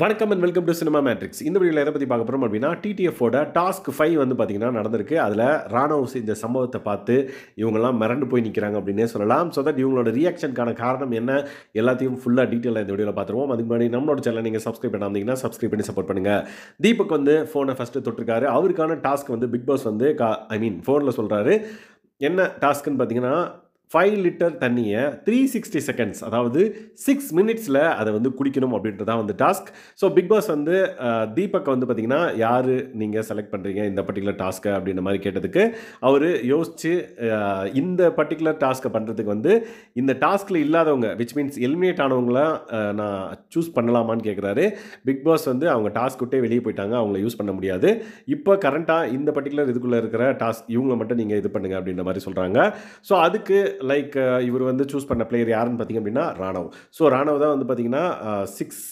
வணக்கம் and welcome to cinema matrix. இந்த வீடியோவில் எதை பற்றி பார்க்க போகிறோம் அப்படின்னா, டிடிஎஃபோட டாஸ்க் 5 வந்து பார்த்தீங்கன்னா நடந்திருக்கு. அதில் ராணுவ இந்த சம்பவத்தை பார்த்து இவங்கெல்லாம் மிரண்டு போய் நிற்கிறாங்க அப்படின்னே சொல்லலாம். ஸோ தட் இவங்களோட ரியாக்ஷனுக்கான காரணம் என்ன, எல்லாத்தையும் ஃபுல்லாக டீட்டெயிலாக இந்த வீடியோவில் பார்த்துருவோம். அதுக்கு முன்னாடி நம்மளோட சேனல் நீங்கள் சப்ஸ்கிரைப் பண்ணாமீங்கன்னா சப்ஸ்கிரைப் பண்ணி சப்போர்ட் பண்ணுங்கள். தீபக் வந்து ஃபோனை ஃபஸ்ட்டு தொட்டிருக்காரு. அவருக்கான டாஸ்க் வந்து பிக் பாஸ் வந்து ஃபோனில் சொல்கிறாரு. என்ன டாஸ்க்குன்னு பார்த்தீங்கன்னா, 5 லிட்டர் தண்ணியை 360 செகண்ட்ஸ், அதாவது 6 மினிட்ஸில் அதை வந்து குடிக்கணும் அப்படின்றது தான் வந்து டாஸ்க். ஸோ பிக் பாஸ் வந்து தீபக் வந்து பார்த்தீங்கன்னா, யார் நீங்கள் செலக்ட் பண்ணுறீங்க இந்த பர்டிகுலர் டாஸ்க்கை அப்படின்ற மாதிரி கேட்டதுக்கு அவர் யோசித்து இந்த பர்டிகுலர் டாஸ்க்கை பண்ணுறதுக்கு வந்து இந்த டாஸ்கில் இல்லாதவங்க விச் மீன்ஸ் எலிமினேட் ஆனவங்களாம் நான் சூஸ் பண்ணலாமான்னு கேட்குறாரு. பிக் பாஸ் வந்து அவங்க டாஸ்க் விட்டே வெளியே போயிட்டாங்க, அவங்கள யூஸ் பண்ண முடியாது. இப்போ கரண்ட்டாக இந்த பர்டிகுலர் இதுக்குள்ளே இருக்கிற டாஸ்க் இவங்களை மட்டும் நீங்கள் இது பண்ணுங்கள் அப்படின்ற மாதிரி சொல்கிறாங்க. ஸோ அதுக்கு இவர் வந்து சூஸ் பண்ண பிளேயர் யாருன்னு பார்த்தீங்க அப்படின்னா ராணவ். ஸோ ராணவ் தான் வந்து பார்த்தீங்கன்னா 6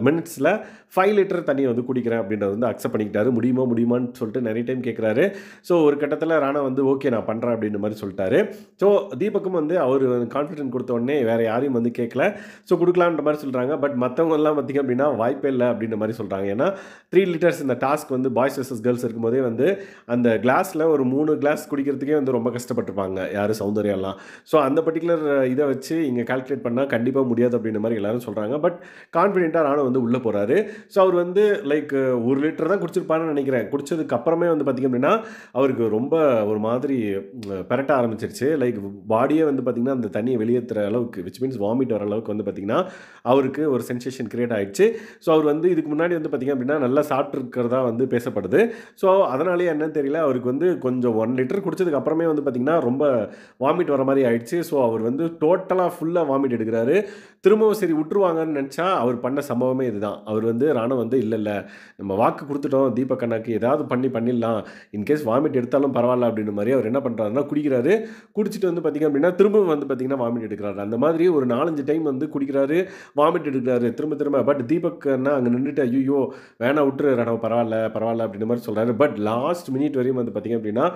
மினிட்ஸில் 5 லிட்டர் தண்ணியை வந்து குடிக்கிறேன் அப்படின்றத வந்து அக்செப்ட் பண்ணிக்கிட்டாரு. முடியுமான்னு சொல்லிட்டு நிறைய டைம் கேட்குறாரு. ஸோ ஒரு கட்டத்தில் ராணா வந்து ஓகே நான் பண்ணுறேன் அப்படின்ற மாதிரி சொல்லிட்டாரு. ஸோ தீபக்கும் வந்து அவர் கான்ஃபிடென்ட் கொடுத்த உடனே வேறு யாரையும் வந்து கேட்கல. ஸோ கொடுக்கலான்ற மாதிரி சொல்கிறாங்க. பட் மற்றவங்கெல்லாம் பார்த்திங்க அப்படின்னா வாய்ப்பே இல்லை அப்படின்ற மாதிரி சொல்கிறாங்க. ஏன்னா 3 லிட்டர்ஸ் இந்த டாஸ்க் வந்து பாய்ஸ் வெர்சஸ் கேர்ள்ஸ் இருக்கும்போதே வந்து அந்த கிளாஸில் ஒரு 3 கிளாஸ் குடிக்கிறதுக்கே வந்து ரொம்ப கஷ்டப்பட்டிருப்பாங்க யார் சௌந்தர்யாலாம். ஸோ அந்த பர்டிகுலர் இதை வச்சு இங்கே கால்குலேட் பண்ணால் கண்டிப்பாக முடியாது அப்படின்ற மாதிரி எல்லாரும் சொல்கிறாங்க. பட் கான்ஃபிடென்ட்டாக ராணா வந்து உள்ளே போகிறாரு. ஸோ அவர் வந்து 1 லிட்டர் தான் குடிச்சிருப்பாருன்னு நினைக்கிறேன். குடிச்சதுக்கு அப்புறமே வந்து பார்த்திங்க அப்படின்னா அவருக்கு ரொம்ப ஒரு மாதிரி பெரட்ட ஆரம்பிச்சிருச்சு. பாடியே வந்து பார்த்திங்கன்னா அந்த தண்ணியை வெளியேற்றுற அளவுக்கு விச் மீன்ஸ் வாமிட் வர அளவுக்கு வந்து பார்த்திங்கன்னா அவருக்கு ஒரு சென்சேஷன் கிரியேட் ஆகிடுச்சு. ஸோ அவர் வந்து இதுக்கு முன்னாடி வந்து பார்த்திங்க அப்படின்னா நல்லா சாப்பிட்ருக்கிறதா வந்து பேசப்படுது. ஸோ அதனாலேயே என்னன்னு தெரியல, அவருக்கு வந்து கொஞ்சம் 1 லிட்டர் குடிச்சதுக்கு அப்புறமே வந்து பார்த்திங்கன்னா ரொம்ப வாமிட் வர மாதிரி ஆயிடுச்சு. ஸோ அவர் வந்து டோட்டலாக ஃபுல்லாக வாமிட் எடுக்கிறாரு. திரும்பவும் சரி விட்டுருவாங்கன்னு நினச்சா அவர் பண்ண சம்பவமே இதுதான். அவர் வந்து ராணுவ வந்து இல்லை நம்ம வாக்கு கொடுத்துட்டோம் தீபக் அண்ணாக்கு, ஏதாவது பண்ணிடலாம், இன்கேஸ் வாமிட் எடுத்தாலும் பரவாயில்ல அப்படின்ற மாதிரி அவர் என்ன பண்ணுறாருன்னா குடிக்கிறாரு. குடிச்சிட்டு வந்து பார்த்திங்க அப்படின்னா திரும்பவும் வந்து பார்த்திங்கன்னா வாமிட் எடுக்கிறாரு. அந்த மாதிரி ஒரு 4-5 டைம் வந்து குடிக்கிறாரு, வாமிட் எடுக்கிறாரு திரும்ப. பட் தீபக் அண்ணா அங்கே நின்றுட்டு ஐயோ வேணா விட்டுரு ராணவ் பரவாயில்ல அப்படின்ற மாதிரி சொல்கிறாரு. பட் லாஸ்ட் மினிட் வரையும் வந்து பார்த்திங்க அப்படின்னா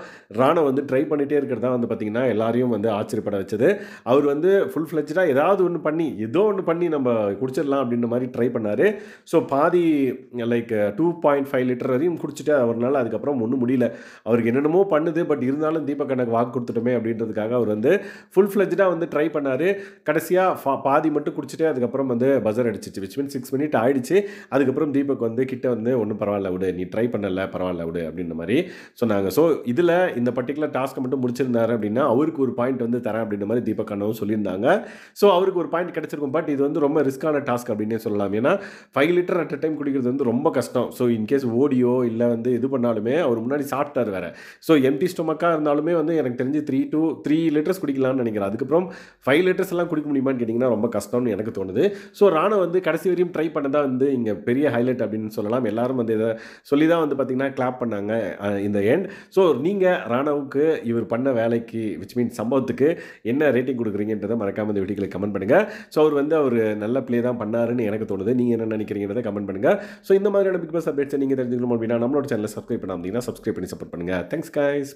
ராணவ் வந்து ட்ரை பண்ணிகிட்டே இருக்கிறதா வந்து பார்த்திங்கன்னா எல்லாரையும் வந்து ஆச்சரியப்பட வச்சது. அவர் வந்து ஃபுல் ஃப்ளெஜ்டாக ஏதாவது ஒன்று பண்ணி நம்ம குடிச்சிடலாம் அப்படின்ற மாதிரி ட்ரை பண்ணார். ஸோ பாதி 2.5 லிட்டர் வரையும் குடிச்சிட்டு அவரால் அதுக்கப்புறம் ஒன்றும் முடியல. அவருக்கு என்னென்னமோ பண்ணுது. பட் இருந்தாலும் தீபக் அண்ணாக்கு வாக்கு கொடுத்துட்டோமே அப்படின்றதுக்காக அவர் வந்து ஃபுல் ஃப்ளெஜ்டாக வந்து ட்ரை பண்ணார். கடைசியாக பாதி மட்டும் குடிச்சிட்டு அதுக்கப்புறம் வந்து பஸர் அடிச்சிச்சு. விச் மீன்ஸ் 6 மினிட் ஆயிடுச்சு. அதுக்கப்புறம் தீபக் வந்து கிட்ட வந்து ஒன்றும் பரவாயில்ல விடு, நீ ட்ரை பண்ணல பரவாயில்ல விடு அப்படின்ற மாதிரி சொன்னாங்க. ஸோ இதில் இந்த பர்டிகுலர் டாஸ்க்கை மட்டும் முடிச்சிருந்தாரு அப்படின்னா அவருக்கு ஒரு பாயிண்ட் வந்து தரேன் அப்படின்ற மாதிரி தீபக் அண்ணாவும் சொல்லியிருந்தாங்க. ஸோ அவருக்கு ஒரு பாயிண்ட் கிடைச்சிருக்கும். பட் இது வந்து ரொம்ப ரிஸ்கான டாஸ்க் அப்படின்னே சொல்லலாம். ஏன்னா 5 லிட்டர் அட் அ டைம் குடிக்கிறது வந்து ரொம்ப கஷ்டம். ஸோ இன்கேஸ் ஓடியோ இல்லை வந்து இது பண்ணாலுமே அவர் முன்னாடி சாப்பிட்டார் வேறு. ஸோ எம்டி ஸ்டொமக்காக இருந்தாலுமே வந்து எனக்கு தெரிஞ்சு 3 லிட்டர்ஸ் குடிக்கலாம்னு நினைக்கிறேன். அதுக்கப்புறம் 5 லிட்டர்ஸ் எல்லாம் குடிக்க முடியுமான்னு கேட்டிங்கன்னா ரொம்ப கஷ்டம்னு எனக்கு தோணுது. ஸோ ராணா வந்து கடைசி வரையும் ட்ரை பண்ணதான் வந்து இங்கே பெரிய ஹைலைட் அப்படின்னு சொல்லலாம். எல்லாரும் வந்து இதை சொல்லி தான் வந்து பார்த்திங்கன்னா கிளாப் பண்ணாங்க இந்த எண்ட். ஸோ நீங்கள் ராணாவுக்கு இவர் பண்ண வேலைக்கு விச் மீன்ஸ் சம்பவத்துக்கு என்ன ரேட்டிங் கொடுக்குறீங்கன்றதை மறக்காமல் இந்த வீடியோக்களை கமெண்ட் பண்ணுங்கள். ஸோ அவர் நல்ல ப்ளே தான் பண்ணாருன்னு எனக்கு தோணுது. நீங்கள் என்ன நினைக்கிறீங்கிறத கமெண்ட் பண்ணுங்கள். ஸோ இந்த மாதிரியான பிக் பாஸ் அப்டேட்ஸை நீங்கள் தெரிஞ்சுக்கணும் அப்படின்னா நம்மளோட சேனலை சப்ஸ்கிரைப் பண்ணாமல் சப்ஸ்கிரைப் பண்ணி சப்போர்ட் பண்ணுங்கள். Thanks guys.